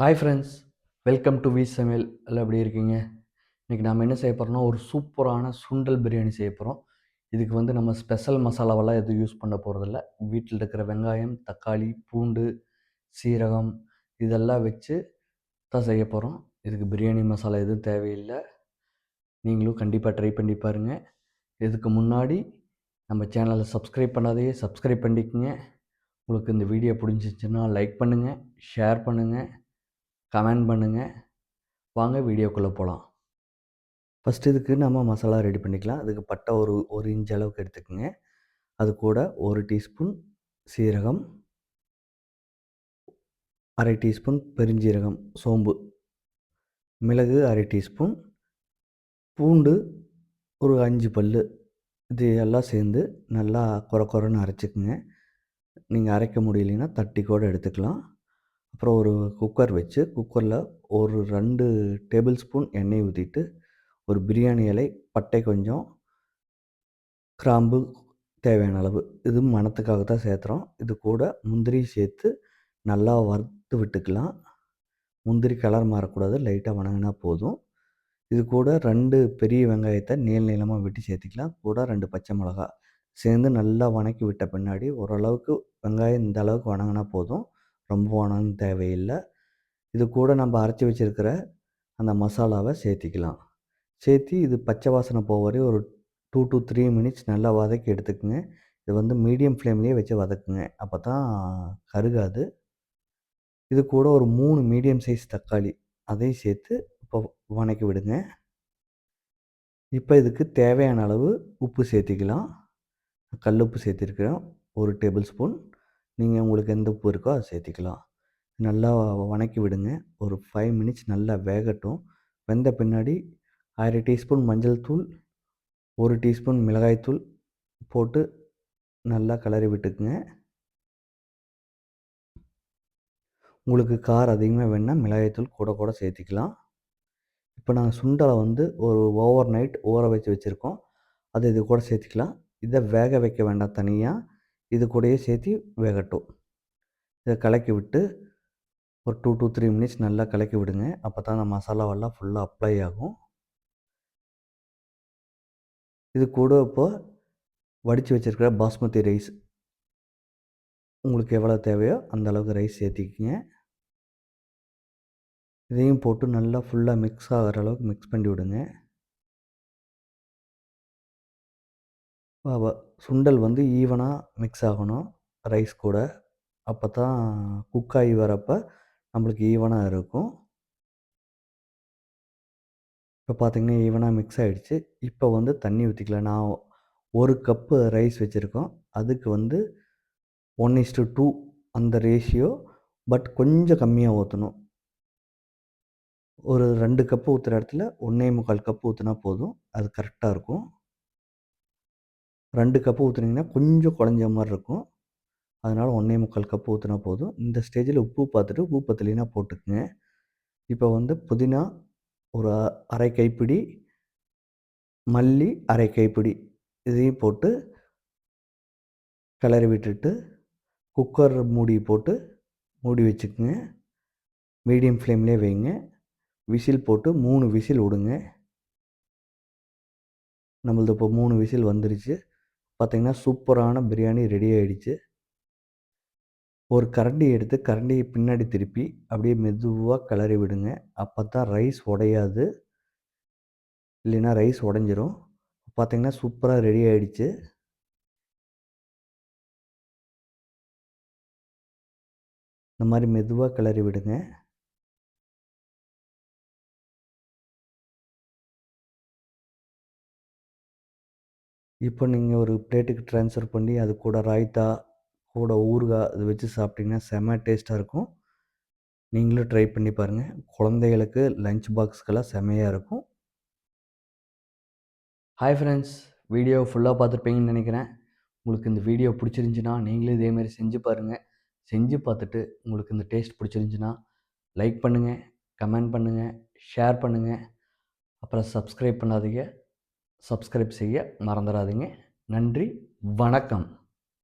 Hi friends, welcome to V சமையல். எல்லாம் எப்படி இருக்கீங்க? இன்றைக்கி நம்ம என்ன செய்ய போகிறோம்னா, ஒரு சூப்பரான சுண்டல் பிரியாணி செய்ய போகிறோம். இதுக்கு நம்ம ஸ்பெஷல் மசாலாவெல்லாம் எதுவும் யூஸ் பண்ண போகிறதில்ல. வீட்டில் இருக்கிற வெங்காயம், தக்காளி, பூண்டு, சீரகம் இதெல்லாம் வச்சு தான் செய்ய போகிறோம். இதுக்கு பிரியாணி மசாலா எதுவும் தேவையில்லை. நீங்களும் கண்டிப்பாக ட்ரை பண்ணி பாருங்கள். இதுக்கு முன்னாடி நம்ம சேனலை சப்ஸ்கிரைப் பண்ணாதையே சப்ஸ்கிரைப் பண்ணிக்கோங்க. உங்களுக்கு இந்த வீடியோ பிடிச்சிருந்துச்சுன்னா லைக் பண்ணுங்கள், ஷேர் பண்ணுங்கள், கமெண்ட் பண்ணுங்கள். வாங்க வீடியோக்குள்ளே போகலாம். ஃபஸ்ட்டு இதுக்கு நம்ம மசாலா ரெடி பண்ணிக்கலாம். அதுக்கு பட்டை ஒரு இன்ச் அளவுக்கு எடுத்துக்கோங்க. அது கூட 1 டீஸ்பூன் சீரகம், 1/2 டீஸ்பூன் பெருஞ்சீரகம், சோம்பு, மிளகு 1/2 டீஸ்பூன், பூண்டு ஒரு 5 பல்லு. இது எல்லாம் சேர்ந்து நல்லா கொரன்னு அரைச்சிக்குங்க. நீங்கள் அரைக்க முடியலைன்னா தட்டி கூட எடுத்துக்கலாம். அப்புறம் ஒரு குக்கர் வச்சு குக்கரில் ஒரு 2 டேபிள் ஸ்பூன் எண்ணெய் ஊற்றிட்டு, ஒரு பிரியாணி இலை, பட்டை கொஞ்சம், கிராம்பு தேவையான அளவு, இது மணத்துக்காக தான் சேர்த்துறோம். இது கூட முந்திரி சேர்த்து நல்லா வறுத்து விட்டுக்கலாம். முந்திரி கலர் மாறக்கூடாது, லைட்டாக வணங்கினா போதும். இது கூட 2 பெரிய வெங்காயத்தை நீளமாக வெட்டி சேர்த்துக்கலாம். கூட 2 பச்சை மிளகா சேர்ந்து நல்லா வணக்கி விட்ட பின்னாடி ஓரளவுக்கு வெங்காயம் இந்த அளவுக்கு வணங்கினா போதும், ரொம்ப வணங்க தேவையில்லை. இது கூட நம்ம அரைச்சி வச்சுருக்கிற அந்த மசாலாவை சேர்த்திக்கலாம். சேர்த்து இது பச்சை வாசனை போக வரை ஒரு 2 to 3 மினிட்ஸ் நல்லா வதக்கி எடுத்துக்கோங்க. இது மீடியம் ஃப்ளேம்லேயே வச்சு வதக்குங்க, அப்போ தான் கருகாது. இது கூட ஒரு 3 மீடியம் சைஸ் தக்காளி அதையும் சேர்த்து இப்போ வதக்கி விடுங்க. இப்போ இதுக்கு தேவையான அளவு உப்பு சேர்த்திக்கலாம். கல் உப்பு சேர்த்திருக்கிறேன் 1 டேபிள் ஸ்பூன். நீங்கள் உங்களுக்கு எந்த உப்பு இருக்கோ அதை சேர்த்திக்கலாம். நல்லா வதக்கி விடுங்க. ஒரு 5 மினிட்ஸ் நல்லா வேகட்டும். வெந்த பின்னாடி 1/2 டீஸ்பூன் மஞ்சள் தூள், 1 டீஸ்பூன் மிளகாய்த்தூள் போட்டு நல்லா கிளறி விட்டுக்குங்க. உங்களுக்கு காரம் அதிகமாக வேணுன்னா மிளகாய்த்தூள் கூட சேர்த்திக்கலாம். இப்போ நாங்கள் சுண்டலை ஒரு ஓவர் நைட் ஊற வச்சுருக்கோம். அதை இது கூட சேர்த்திக்கலாம். இதை வேக வைக்க வேண்டாம் தனியாக, இது கூடயே சேர்த்து வேகட்டும். இதை கலக்கி விட்டு ஒரு 2 to 3 மினிட்ஸ் நல்லா கலக்கி விடுங்க. அப்போ தான் அந்த மசாலாவெல்லாம் ஃபுல்லாக அப்ளை ஆகும். இது கூட இப்போது வடித்து வச்சுருக்கிற பாஸ்மதி ரைஸ், உங்களுக்கு எவ்வளோ தேவையோ அந்த அளவுக்கு ரைஸ் சேர்த்திக்கிங்க. இதையும் போட்டு நல்லா ஃபுல்லாக மிக்ஸ் ஆகிற அளவுக்கு மிக்ஸ் பண்ணி விடுங்க. சுண்டல் ஈவனாக மிக்ஸ் ஆகணும் ரைஸ் கூட, அப்போ தான் குக் ஆகி வரப்போ நம்மளுக்கு ஈவனாக இருக்கும். இப்போ பார்த்திங்கன்னா ஈவனாக மிக்ஸ் ஆகிடுச்சு. இப்போ தண்ணி ஊற்றிக்கலாம். நான் 1 கப்பு ரைஸ் வச்சுருக்கோம். அதுக்கு 1:2 அந்த ரேஷியோ, பட் கொஞ்சம் கம்மியாக ஊற்றணும். ஒரு 2 கப்பு ஊற்றுற இடத்துல 1 1/4 கப்பு ஊற்றினா போதும், அது கரெக்டாக இருக்கும். 2 கப்பு ஊற்றுனீங்கன்னா கொஞ்சம் குழஞ்ச மாதிரி இருக்கும். அதனால் 1 1/4 கப்பு ஊற்றினா போதும். இந்த ஸ்டேஜில் உப்பு பார்த்துட்டு உப்பு பத்தலைன்னா போட்டுக்குங்க. இப்போ புதினா ஒரு 1/2 கைப்பிடி, மல்லி 1/2 கைப்பிடி, இதையும் போட்டு கிளறி விட்டுட்டு குக்கர் மூடி போட்டு மூடி வச்சுக்குங்க. மீடியம் ஃப்ளேம்லேயே வைங்க. விசில் போட்டு 3 விசில் விடுங்க. நம்மளது இப்போ 3 விசில் வந்துருச்சு. பார்த்திங்கன்னா சூப்பரான பிரியாணி ரெடி ஆகிடுச்சு. ஒரு கரண்டி எடுத்து கரண்டியை பின்னாடி திருப்பி அப்படியே மெதுவாக கிளறி விடுங்க. அப்போ தான் ரைஸ் உடையாது, இல்லைன்னா ரைஸ் உடஞ்சிரும். பார்த்திங்கன்னா சூப்பராக ரெடி ஆகிடுச்சு. இந்த மாதிரி மெதுவாக கிளறி விடுங்க. இப்போ நீங்கள் ஒரு பிளேட்டுக்கு ட்ரான்ஸ்ஃபர் பண்ணி அது கூட ராய்த்தா, கூட ஊறுகாய் இது வச்சு சாப்பிட்டிங்கன்னா செம்ம டேஸ்ட்டாக இருக்கும். நீங்களும் ட்ரை பண்ணி பாருங்கள். குழந்தைகளுக்கு லஞ்ச் பாக்ஸ்க்கெல்லாம் செம்மையாக இருக்கும். ஹாய் ஃப்ரெண்ட்ஸ், வீடியோ ஃபுல்லாக பார்த்துருப்பீங்கன்னு நினைக்கிறேன். உங்களுக்கு இந்த வீடியோ பிடிச்சிருந்துச்சின்னா நீங்களும் இதேமாதிரி செஞ்சு பாருங்கள். செஞ்சு பார்த்துட்டு உங்களுக்கு இந்த டேஸ்ட் பிடிச்சிருந்துச்சின்னா லைக் பண்ணுங்கள், கமெண்ட் பண்ணுங்கள், ஷேர் பண்ணுங்கள். அப்புறம் சப்ஸ்கிரைப் பண்ணாதீங்க, சப்ஸ்கிரைப் செய்ய மறந்துடாதீங்க. நன்றி, வணக்கம்.